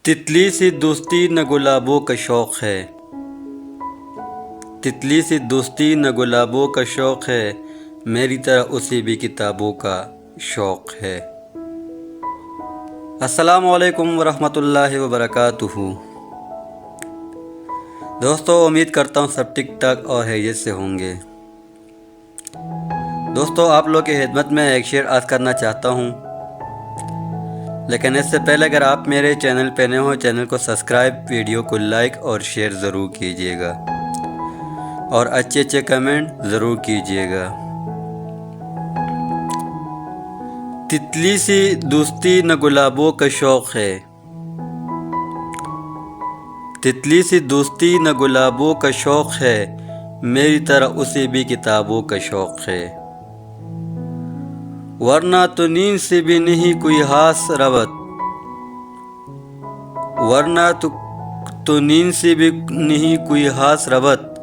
تتلی سی دوستی نہ گلابوں کا شوق ہے، تتلی سی دوستی نہ گلابوں کا شوق ہے، میری طرح اسے بھی کتابوں کا شوق ہے۔ السلام علیکم ورحمۃ اللہ وبرکاتہ۔ دوستو، امید کرتا ہوں سب ٹھیک ٹھاک اور خیریت سے ہوں گے۔ دوستو، آپ لوگ کی خدمت میں ایک شعر عرض کرنا چاہتا ہوں، لیکن اس سے پہلے اگر آپ میرے چینل پہ نئے ہوں، چینل کو سبسکرائب، ویڈیو کو لائک اور شیئر ضرور کیجیے گا اور اچھے کمنٹ ضرور کیجیے گا۔ تتلی سی دوستی نہ گلابوں کا شوق ہے، تتلی سی دوستی نہ گلابوں کا شوق ہے، میری طرح اسے بھی کتابوں کا شوق ہے۔ ورنہ تو نیند سے بھی نہیں کوئی خاص ربط، ورنہ تو نیند سے بھی نہیں کوئی خاص ربط،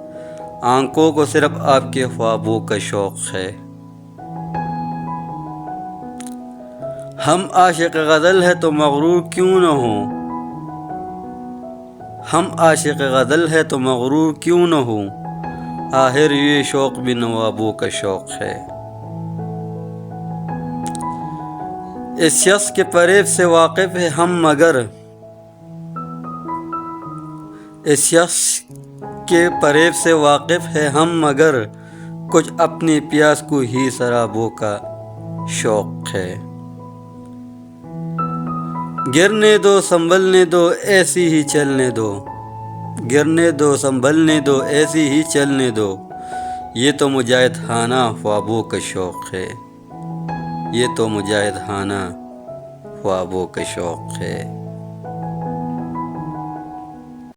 آنکھوں کو صرف آپ کے خوابوں کا شوق ہے۔ ہم عاشق غزل ہے تو مغرور کیوں نہ ہوں، ہم عاشق غزل ہے تو مغرور کیوں نہ ہوں، آخر یہ شوق بھی نوابوں کا شوق ہے۔ اس شخص کے فریب سے واقف ہے ہم مگر، اس شخص کے فریب سے واقف ہے ہم مگر، کچھ اپنی پیاس کو ہی شرابوں کا شوق ہے۔ گرنے دو سنبھلنے دو ایسی ہی چلنے دو، گرنے دو سنبھلنے دو ایسی ہی چلنے دو، یہ تو مجاہد خانہ خوابوں کا شوق ہے، یہ تو مجاہد خانہ خوابوں کا شوق ہے۔